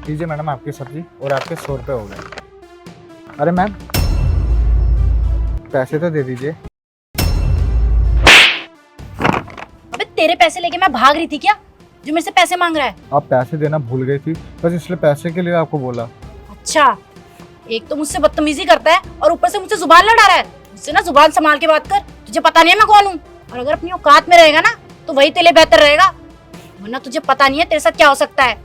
लीजिए मैडम आपकी सब्जी और आपके 100 रुपये हो गए। अरे मैम पैसे तो दे दीजिए। अबे तेरे पैसे लेके मैं भाग रही थी क्या, जो मेरे से पैसे मांग रहा है? आप पैसे देना भूल गई थी, बस इसलिए पैसे के लिए आपको बोला। अच्छा, एक तो मुझसे बदतमीजी करता है और ऊपर से मुझसे जुबान लड़ा रहा है। मुझसे ना जुबान संभाल के बात कर, तुझे पता नहीं है मैं कौन हूँ। और अगर अपनी औकात में रहेगा ना तो वही तेरे लिए बेहतर रहेगा, वरना तुझे पता नहीं है तेरे साथ क्या हो सकता है।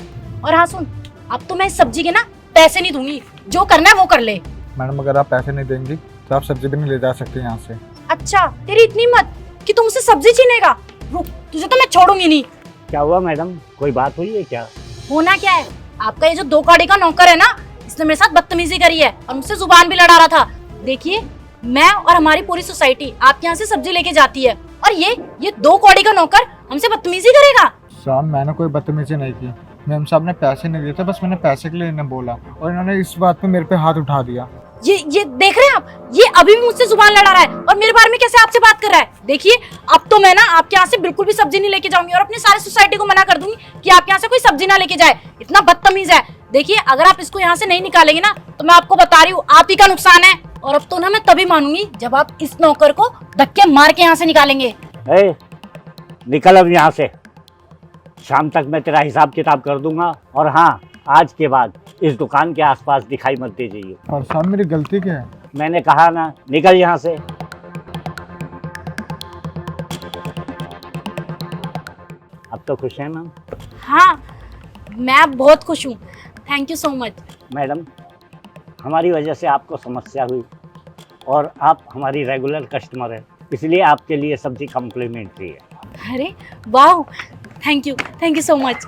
और हाँ सुन, अब तो मैं इस सब्जी के ना पैसे नहीं दूंगी, जो करना है वो कर ले। मैडम अगर आप पैसे नहीं देंगी तो आप सब्जी भी नहीं ले जा सकते यहाँ से। अच्छा, तेरी इतनी हिम्मत कि तुम मुझसे सब्जी छीनेगा? रुक, तुझे तो मैं छोड़ूंगी नहीं। क्या हुआ मैडम, कोई बात हुई है क्या? होना क्या है, आपका ये जो 2 कौड़ी का नौकर है ना, इसने मेरे साथ बदतमीजी करी है और मुझसे जुबान भी लड़ा रहा था। देखिए, मैं और हमारी पूरी सोसाइटी आपके यहाँ से सब्जी लेके जाती है और ये 2 कौड़ी का नौकर हमसे बदतमीजी करेगा? साहब मैंने कोई बदतमीजी नहीं की, मैम साहब ने पैसे नहीं दिए थे, बस मैंने पैसे के लिए इन्हें बोला और इन्होंने इस बात पे मेरे पे हाथ उठा दिया। ये देख रहे हैं आप, ये अभी भी मुझसे जुबान लड़ा रहा है और मेरे बारे में कैसे आपसे बात कर रहा है। देखिए, अब तो मैं ना आपके यहाँ से बिल्कुल भी सब्जी नहीं लेके जाऊंगी और अपनी सारी सोसाइटी को मना कर दूंगी कि आप यहाँ से कोई सब्जी ना लेके जाए। इतना बदतमीज है। देखिए, अगर आप इसको यहाँ से नहीं निकालेंगे ना तो मैं आपको बता रही हूँ, आप ही का नुकसान है। और अब तो ना मैं तभी मानूंगी जब आप इस नौकर को धक्के मार के यहाँ से निकालेंगे। निकल अब यहाँ से, शाम तक मैं तेरा हिसाब किताब कर दूंगा। और हाँ, आज के बाद इस दुकान के आसपास दिखाई मत दीजिए। और साहब मेरी गलती क्या है? मैंने कहा ना, निकल यहाँ से। अब तो खुश है मैम? हाँ, मैं बहुत खुश हूँ। Thank you so much. Madam, हमारी वजह से आपको समस्या हुई और आप हमारी रेगुलर कस्टमर है, इसलिए आपके लिए सब्जी कॉम्प्लीमेंट्री है। अरे वाह, थैंक यू सो मच।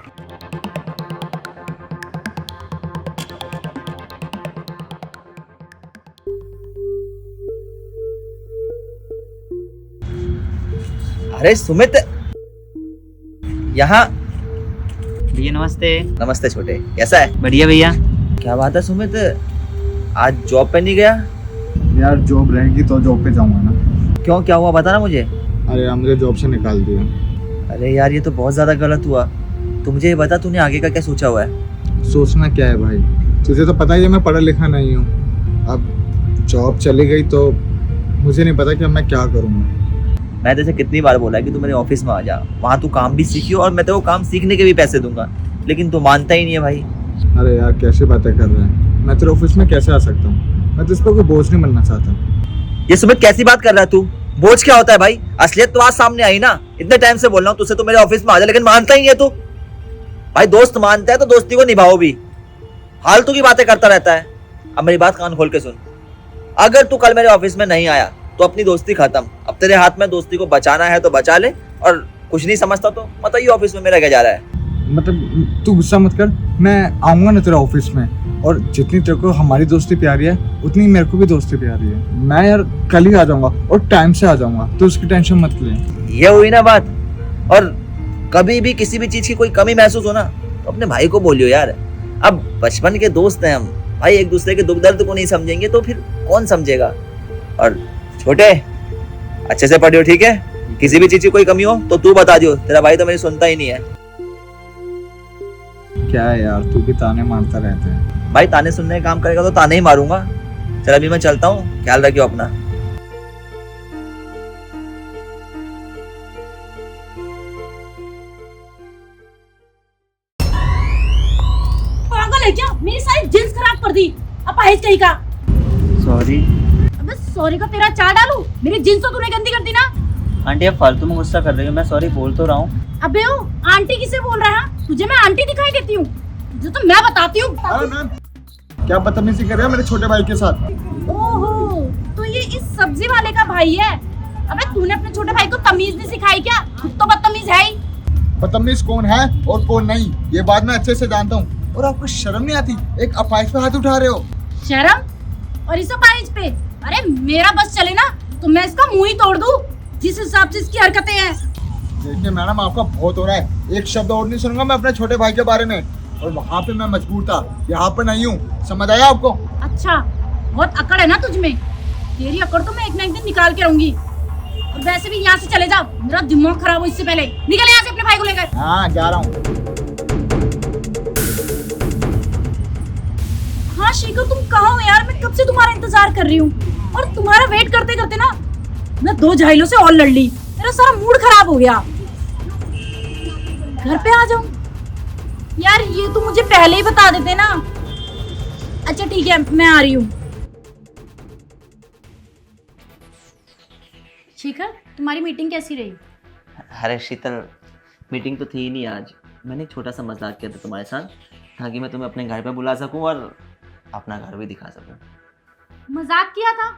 अरे सुमित, यहाँ। भैया नमस्ते। नमस्ते छोटे, कैसा है? बढ़िया भैया। क्या बात है सुमित, आज जॉब पे नहीं गया? यार जॉब रहेगी तो जॉब पे जाऊंगा ना। क्यों, क्या हुआ बता ना मुझे। अरे यार मुझे जॉब से निकाल दिया। अरे यार ये तो बहुत ज्यादा गलत हुआ। तू मुझे ये बता, तूने आगे का क्या सोचा हुआ है? सोचना क्या है भाई, तुझे तो पता ही है मैं पढ़ा लिखा नहीं हूँ। अब जॉब चली गई तो मुझे नहीं पता कि अब मैं क्या करूँगा। मैं जैसे कितनी बार बोला कि तू मेरे ऑफिस में आ जा, वहाँ तू काम भी सीखियो और मैं तेरे को काम सीखने के भी पैसे दूंगा, लेकिन तू मानता ही नहीं है भाई। अरे यार कैसे बातें कर रहे हैं, मैं तेरे ऑफिस में कैसे आ सकता हूँ? मैं तुझ पर कोई बोझ नहीं बनना चाहता। ये सुमित कैसी बात कर रहा है तू? बोझ क्या होता है भाई? असलियत तो आज सामने आई ना। इतने टाइम से बोल रहा हूँ तुझसे, तो मेरे ऑफिस में आ जा, लेकिन मानता ही नहीं है तू। भाई दोस्त मानता है तो दोस्ती को निभाओ भी, फालतू की बातें करता रहता है। अब मेरी बात कान खोल के सुन, अगर तू कल मेरे ऑफिस में नहीं आया तो अपनी दोस्ती खत्म। अब तेरे हाथ में दोस्ती को बचाना है तो बचा ले, और कुछ नहीं समझता तो मत आइए ऑफिस में, मेरा क्या जा रहा है। मतलब तू गुस्सा मत कर, मैं आऊँगा ना तेरा ऑफिस में, और जितनी तेरे को हमारी दोस्ती प्यारी है उतनी मेरे को भी दोस्ती प्यारी है। मैं यार कल ही आ जाऊँगा और टाइम से आ जाऊँगा, तो उसकी टेंशन मत ले। ये हुई ना बात। और कभी भी किसी भी चीज की कोई कमी महसूस हो ना तो अपने भाई को बोलियो यार। अब बचपन के दोस्त हैं हम भाई, एक दूसरे के दुख दर्द को नहीं समझेंगे तो फिर कौन समझेगा। और छोटे, अच्छे से पढ़ियो ठीक है? किसी भी चीज की कोई कमी हो तो तू बता दियो, तेरा भाई तो मेरी सुनता ही नहीं है। क्या है यार, तू भी ताने मारता रहता है। भाई ताने सुनने का काम करेगा तो ताने ही मारूंगा। चल अभी मैं चलता हूँ, ख्याल रखियो अपना। पागल है क्या? मेरी सारी जींस खराब कर दी अपाहिज कहीं का। सॉरी अबे सॉरी का तेरा चार डालू? मेरी जींस तो तूने गंदी कर दी ना। आंटी, आप फालतू में गुस्सा कर रही हो, मैं सॉरी बोल तो रहा हूँ। अबे ओ, आंटी किसे बोल रहा है? तुझे मैं आंटी दिखाई देती हूँ? तुझे तो मैं बताती हूँ। मैम क्या बदतमीजी कर रहे हो मेरे छोटे भाई के साथ? ओहो, तो ये इस सब्जी वाले का भाई है। अबे तूने अपने छोटे भाई को तमीज नहीं सिखाई क्या? खुद तो बदतमीज है ही। बदतमीज कौन है और कौन नहीं ये बात मैं अच्छे से जानता हूँ, और आपको शर्म नहीं आती? एक अपाहिज पे हाथ उठा रहे हो। शर्म? और इस अपाहिज पे? अरे मेरा बस चले ना तो मैं इसका मुंह ही तोड़ दूं, जिस हिसाब से इसकी हरकतें हैं। देखिए मैडम आपका बहुत हो रहा है, एक शब्द और नहीं सुनूंगा मैं अपने छोटे भाई के बारे में। और वहाँ पे मैं मजबूर था, यहाँ पे नहीं हूँ, समझ आया आपको? अच्छा, बहुत अकड़ है ना तुझ में। तेरी अकड़ तो मैं एक ना एक दिन निकाल के रहूंगी। और वैसे भी यहाँ से चले जा, मेरा दिमाग खराब हो इससे पहले। निकल यहाँ से अपने भाई को लेकर। हाँ जा रहा हूँ। शेखर तुम कहाँ हो यार? मैं कब से तुम्हारा इंतजार कर रही हूँ और तुम्हारा वेट करते करते ना मैं 2 झाइलों से और लड़ ली। मेरा सारा मूड खराब हो गया। घर पे आ जाऊं यार, ये तो मुझे पहले ही बता देते ना। अच्छा ठीक है, मैं आ रही हूँ। शेखर तुम्हारी मीटिंग कैसी रही? अरे शीतल, मीटिंग तो थी ही नहीं आज। मैंने एक छोटा सा मजाक किया था तुम्हारे साथ, ताकि मैं तुम्हें अपने घर पे बुला सकूं और अपना घर भी दिखा सकूं। मजाक किया था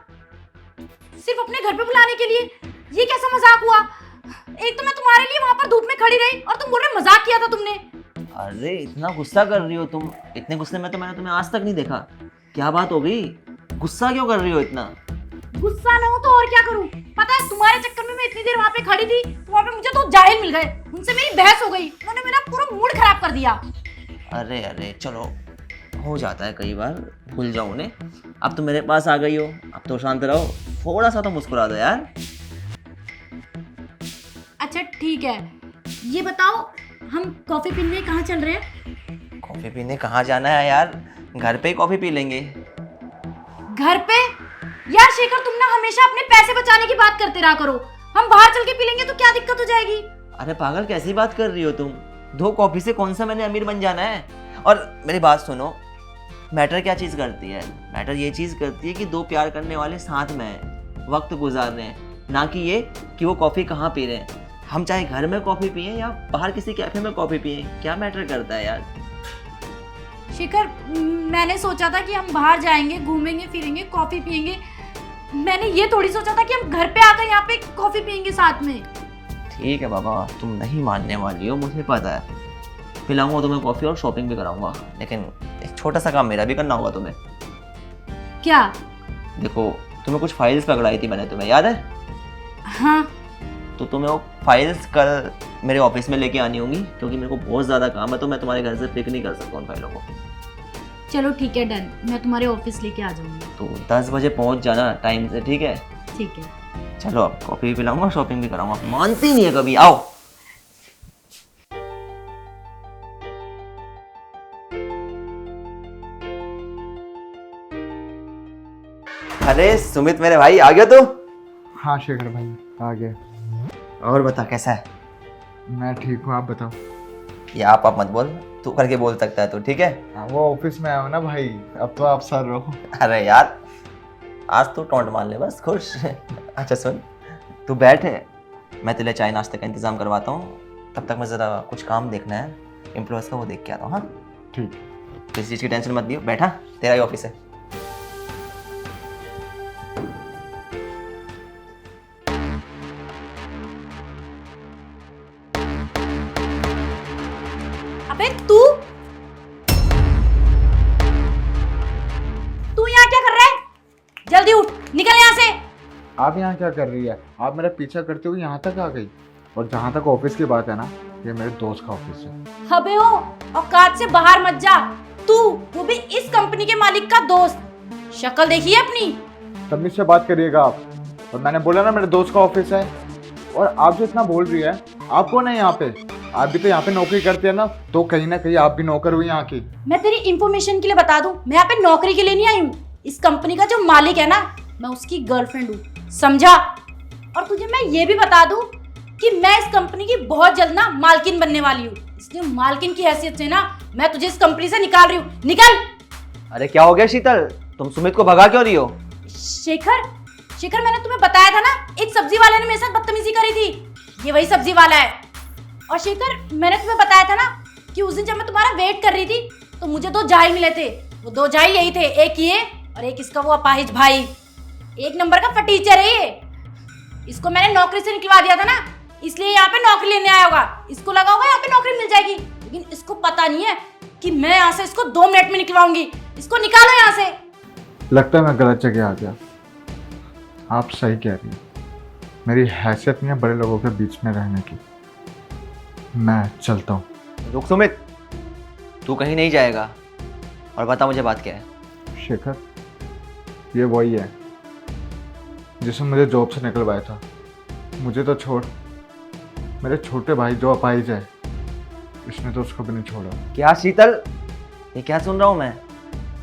सिर्फ अपने घर पे बुलाने के लिए? ये कैसा मजाक हुआ? एक तो मैं तुम्हारे लिए वहां पर धूप में खड़ी रही और तुम बोल रहे मजाक किया था तुमने। अरे इतना गुस्सा कर रही हो तुम? इतने गुस्से में तो मैंने तुम्हें आज तक नहीं देखा। क्या बात हो गई? गुस्सा क्यों कर रही हो इतना? गुस्सा ना हो तो और क्या करूं? पता है तुम्हारे चक्कर में मैं इतनी देर वहां पे खड़ी थी, तो वहां पे मुझे 2 जाहिल मिल गए। उनसे मेरी बहस हो गई, उन्होंने मेरा पूरा मूड खराब कर दिया। अरे अरे चलो, हो जाता है कई बार, भूल जाओ उन्हें। अब तो मेरे पास आ गई हो, अब तो शांत रहो, थोड़ा सा तो मुस्कुरा दो यार। अच्छा ठीक है, ये बताओ हम कॉफी पीने कहाँ चल रहे हैं? कॉफी पीने कहाँ जाना है यार? घर पे ही कॉफी पी लेंगे। घर पे? यार शेखर तुम ना हमेशा अपने पैसे बचाने की बात करते रहा करो। हम बाहर चल के पी लेंगे तो क्या दिक्कत हो जाएगी? अरे पागल, कैसी बात कर रही हो तुम? 2 कॉफी से कौन सा मैंने अमीर बन जाना है? और मेरी बात सुनो, मैटर क्या चीज़ करती है? मैटर ये चीज़ करती है कि 2 प्यार करने वाले साथ में हैं, वक्त गुजार रहे हैं, ना कि ये कि वो कॉफ़ी कहाँ पी रहे हैं। हम चाहे घर में कॉफ़ी पिए या बाहर किसी कैफे में कॉफ़ी पिए, क्या मैटर करता है यार? शेखर मैंने सोचा था कि हम बाहर जाएंगे, घूमेंगे फिरेंगे, कॉफी पियेंगे। मैंने ये थोड़ी सोचा था कि हम घर पे आकर यहाँ पे कॉफी पियेंगे साथ में। ठीक है बाबा, तुम नहीं मानने वाली हो, मुझे पता है। पिलाऊंगा तुम्हें कॉफ़ी और शॉपिंग भी कराऊंगा, लेकिन एक छोटा सा काम मेरा भी करना होगा तुम्हें। क्या? देखो, तुम्हें कुछ फाइल्स पकड़ाई थी मैंने, तुम्हें याद है? हाँ। तो तुम्हें वो फाइल्स कल मेरे ऑफिस में लेके आनी होंगी, क्योंकि मेरे को बहुत ज़्यादा काम है, तो मैं तुम्हारे घर से पिक नहीं कर सकता उन फाइलों को। चलो ठीक है डन, मैं तुम्हारे ऑफिस लेके आ जाऊंगी। तो 10 बजे पहुंच जाना टाइम से, ठीक है? ठीक है। चलो, अब कॉफ़ी भी पिलाऊंगा, शॉपिंग भी कराऊंगा। मानती नहीं है कभी, आओ। अरे सुमित मेरे भाई, आ गया तू? हाँ शेखर भाई आ गए। और बता कैसा है? मैं ठीक हूँ, आप बताओ। ये आप मत बोल, तू करके बोल सकता है तू, ठीक है? हाँ, वो ऑफिस में आया हो ना भाई, अब तो आप सर रहो। अरे यार, आज तू टोंट मान ले बस, खुश। अच्छा सुन, तू बैठ, मैं तेरे चाय नाश्ते का इंतजाम करवाता हूँ। तब तक मैं ज़रा कुछ काम देखना है एम्प्लॉयज़ का, वो देख के आता हूँ। हाँ ठीक। किसी चीज़ की टेंशन मत लियो, बैठा, तेरा ही ऑफिस है। अबे तू यहाँ क्या कर रहा है? जल्दी उठ, निकल यहाँ से। आप यहाँ क्या कर रही है? आप मेरा पीछा करते हुए यहाँ तक आ गई। और जहाँ तक ऑफिस की बात है ना, ये मेरे दोस्त का ऑफिस है। अबे हो, औकात से बाहर मत जा। तू, वो भी इस कंपनी के मालिक का दोस्त। शक्ल देखी है अपनी? तमीज से बात करिएगा आप। और मैंने बोला ना मेरे दोस्त का ऑफिस है। और आप जो इतना बोल रही है, आप कौन है यहाँ पे? आप भी तो यहाँ पे नौकरी करते हैं ना, तो कहीं ना कहीं आप भी नौकर हुई यहाँ की। मैं तेरी इंफॉर्मेशन के लिए बता दूं, मैं यहाँ पे नौकरी के लिए नहीं आई हूँ। इस कंपनी का जो मालिक है ना, मैं उसकी गर्लफ्रेंड हूँ, समझा? और तुझे मैं ये भी बता दूं कि मैं इस कंपनी की बहुत जल्द ना मालकिन बनने वाली हूँ। इसलिए मालकिन की हैसियत से ना मैं तुझे इस कंपनी से निकाल रही हूँ। निकल। अरे क्या हो गया शीतल, तुम सुमित को भगा क्यों रही हो? शेखर मैंने तुम्हें बताया था ना, एक सब्जी वाले ने मेरे साथ बदतमीजी करी थी। ये वही सब्जी वाला है। और शेखर मैंने तुम्हें बताया था ना कि उस दिन जब मैं तुम्हारा वेट कर रही थी तो मुझे 2 जाहिल मिले थे। वो 2 जाहिल यही थे, एक ये और एक इसका वो अपाहिज भाई। 1 नंबर का फटीचर है ये। इसको मैंने नौकरी से निकलवा दिया था ना, इसलिए यहाँ पे नौकरी लेने आया होगा। इसको लगा होगा यहाँ पे नौकरी मिल जाएगी, लेकिन इसको पता नहीं है कि मैं यहाँ से इसको 2 मिनट में निकलवाऊंगी। इसको निकालो यहाँ से। लगता है मैं गलत जगह आ गया। आप सही कह रही हैं, मेरी हैसियत नहीं है बड़े लोगों के बीच में रहने की। मैं चलता हूँ। रुक सुमित, तू कहीं नहीं जाएगा। और बता मुझे बात क्या है? शेखर, ये वही है जिसने मुझे जॉब से निकलवाया था। मुझे तो छोड़, मेरे छोटे भाई जो अपाहिज है, इसने तो उसको भी नहीं छोड़ा। क्या शीतल, ये क्या सुन रहा हूँ मैं?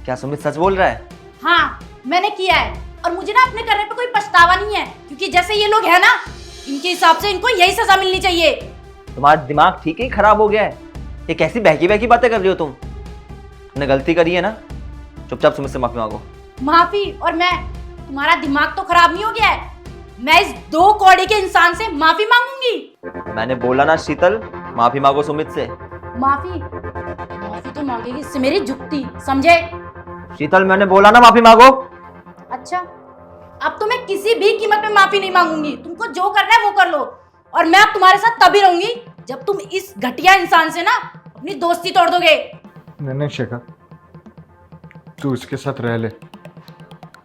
क्या सुमित सच बोल रहा है? हाँ, मैंने किया है और मुझे ना अपने करने पे कोई पछतावा नहीं है, क्योंकि जैसे ये लोग हैं ना, इनके हिसाब से इनको यही सजा मिलनी चाहिए। तुम्हारा दिमाग ठीक ही खराब हो गया है। ये कैसी बहकी बहकी बातें कर रही हो तुम? तुमने गलती करी है ना, चुपचाप सुमित से माफी मांगो। माफी? और मैं? तुम्हारा दिमाग तो खराब नहीं हो गया है? मैं इस 2 कौड़ी के इंसान से माफी मांगूंगी? मैंने बोला ना शीतल, माफी मांगो सुमित से। माफी? माफी तो मांगेगी इससे मेरी जुक्ति, समझे? शीतल मैंने बोला ना माफी मांगो। अच्छा, अब तो मैं किसी भी कीमत पे माफी नहीं मांगूंगी। तुमको जो करना है वो कर लो, और मैं अब तुम्हारे साथ तभी रहूंगी जब तुम इस घटिया इंसान से ना अपनी दोस्ती तोड़ दोगे। नहीं शेखर, तू इसके साथ रह ले।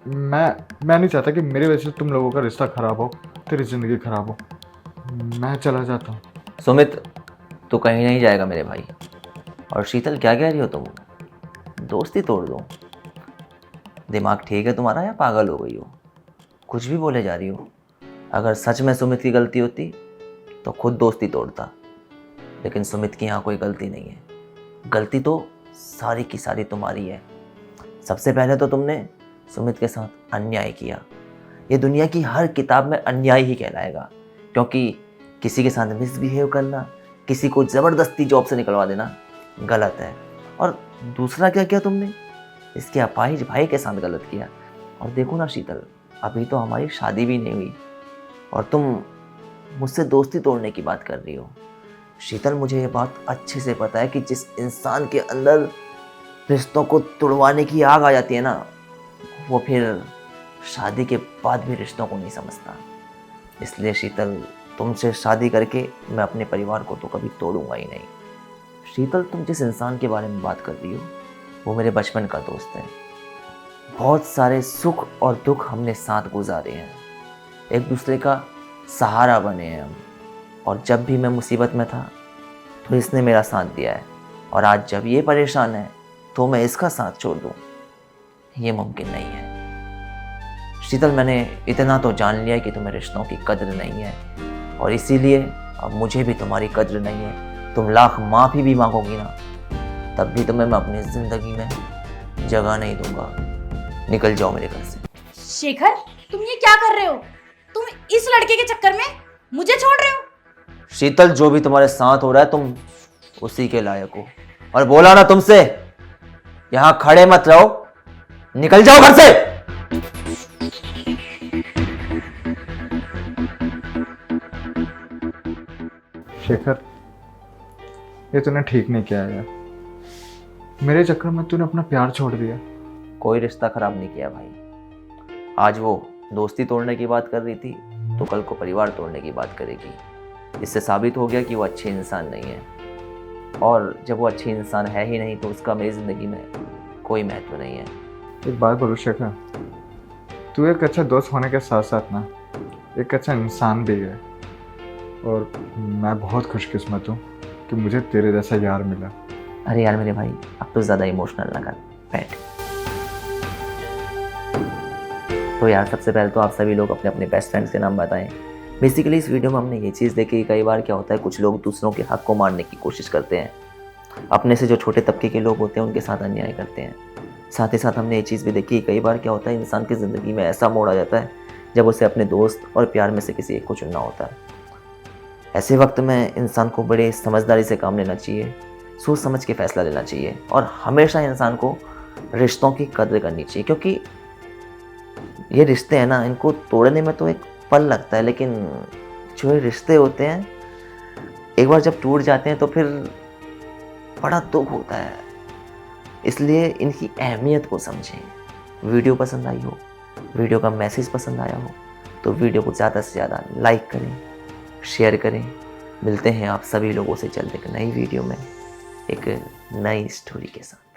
मैं नहीं चाहता कि मेरी वजह से तुम लोगों का रिश्ता खराब हो, तेरी जिंदगी खराब हो। मैं चला जाता हूँ। सुमित तू कहीं नहीं जाएगा मेरे भाई। और शीतल क्या कह रही हो तुम? दोस्ती तोड़ दो? दिमाग ठीक है तुम्हारा या पागल हो गई हो? कुछ भी बोले जा रही हो। अगर सच में सुमित की गलती होती तो खुद दोस्ती तोड़ता, लेकिन सुमित की यहाँ कोई गलती नहीं है। गलती तो सारी की सारी तुम्हारी है। सबसे पहले तो तुमने सुमित के साथ अन्याय किया। ये दुनिया की हर किताब में अन्याय ही कहलाएगा, क्योंकि किसी के साथ मिसबिहेव करना, किसी को ज़बरदस्ती जॉब से निकलवा देना गलत है। और दूसरा क्या किया तुमने? इसके अपाहिज भाई के साथ गलत किया। और देखो ना शीतल, अभी तो हमारी शादी भी नहीं हुई और तुम मुझसे दोस्ती तोड़ने की बात कर रही हो। शीतल मुझे ये बात अच्छे से पता है कि जिस इंसान के अंदर रिश्तों को तोड़वाने की आग आ जाती है ना, वो फिर शादी के बाद भी रिश्तों को नहीं समझता। इसलिए शीतल, तुमसे शादी करके मैं अपने परिवार को तो कभी तोड़ूंगा ही नहीं। शीतल, तुम जिस इंसान के बारे में बात कर रही हो वो मेरे बचपन का दोस्त है। बहुत सारे सुख और दुख हमने साथ गुजारे हैं, एक दूसरे का सहारा बने हैं हम। और जब भी मैं मुसीबत में था तो इसने मेरा साथ दिया है, और आज जब ये परेशान है तो मैं इसका साथ छोड़ दूँ, ये मुमकिन नहीं है। शीतल, मैंने इतना तो जान लिया कि तुम्हें रिश्तों की कद्र नहीं है, और इसीलिए अब मुझे भी तुम्हारी कद्र नहीं है। तुम लाख माफ़ी भी मांगोगी ना, तब भी तुम्हें मैं अपनी ज़िंदगी में जगह नहीं दूंगा। निकल जाओ मेरे घर से। शेखर, तुम ये क्या कर रहे हो? तुम इस लड़के के चक्कर में मुझे छोड़ रहे हो? शीतल, जो भी तुम्हारे साथ हो रहा है तुम उसी के लायक हो। और बोला ना तुमसे, यहां खड़े मत रहो, निकल जाओ घर से। शेखर, ये तूने ठीक नहीं किया यार। मेरे चक्कर में तूने अपना प्यार छोड़ दिया। कोई रिश्ता खराब नहीं किया भाई। आज वो दोस्ती तोड़ने की बात कर रही थी तो कल को परिवार तोड़ने की बात करेगी। इससे साबित हो गया कि वो अच्छी इंसान नहीं है, और जब वो अच्छी इंसान है ही नहीं तो उसका मेरी ज़िंदगी में कोई महत्व नहीं है। एक बात बोलो शेखर, तू एक अच्छा दोस्त होने के साथ साथ ना एक अच्छा इंसान भी है, और मैं बहुत खुशकिस्मत हूँ कि मुझे तेरे जैसा यार मिला। अरे यार मेरे भाई, अब तो ज़्यादा इमोशनल ना कर, बैठ। तो यार, सबसे पहले तो आप सभी लोग अपने अपने बेस्ट फ्रेंड्स के नाम बताएं। बेसिकली इस वीडियो में हमने ये चीज़ देखी, कई बार क्या होता है, कुछ लोग दूसरों के हक को मारने की कोशिश करते हैं, अपने से जो छोटे तबके के लोग होते हैं उनके साथ अन्याय करते हैं। साथ ही साथ हमने ये चीज़ भी देखी, कई बार क्या होता है, इंसान की ज़िंदगी में ऐसा मोड़ आ जाता है जब उसे अपने दोस्त और प्यार में से किसी एक को चुनना होता है। ऐसे वक्त में इंसान को बड़े समझदारी से काम लेना चाहिए, सोच समझ के फैसला लेना चाहिए, और हमेशा इंसान को रिश्तों की कदर करनी चाहिए। क्योंकि ये रिश्ते हैं ना, इनको तोड़ने में तो एक पल लगता है, लेकिन जो ये रिश्ते होते हैं एक बार जब टूट जाते हैं तो फिर बड़ा दुख होता है। इसलिए इनकी अहमियत को समझें। वीडियो पसंद आई हो, वीडियो का मैसेज पसंद आया हो तो वीडियो को ज़्यादा से ज़्यादा लाइक करें, शेयर करें। मिलते हैं आप सभी लोगों से जल्द एक नई वीडियो में एक नई स्टोरी के साथ।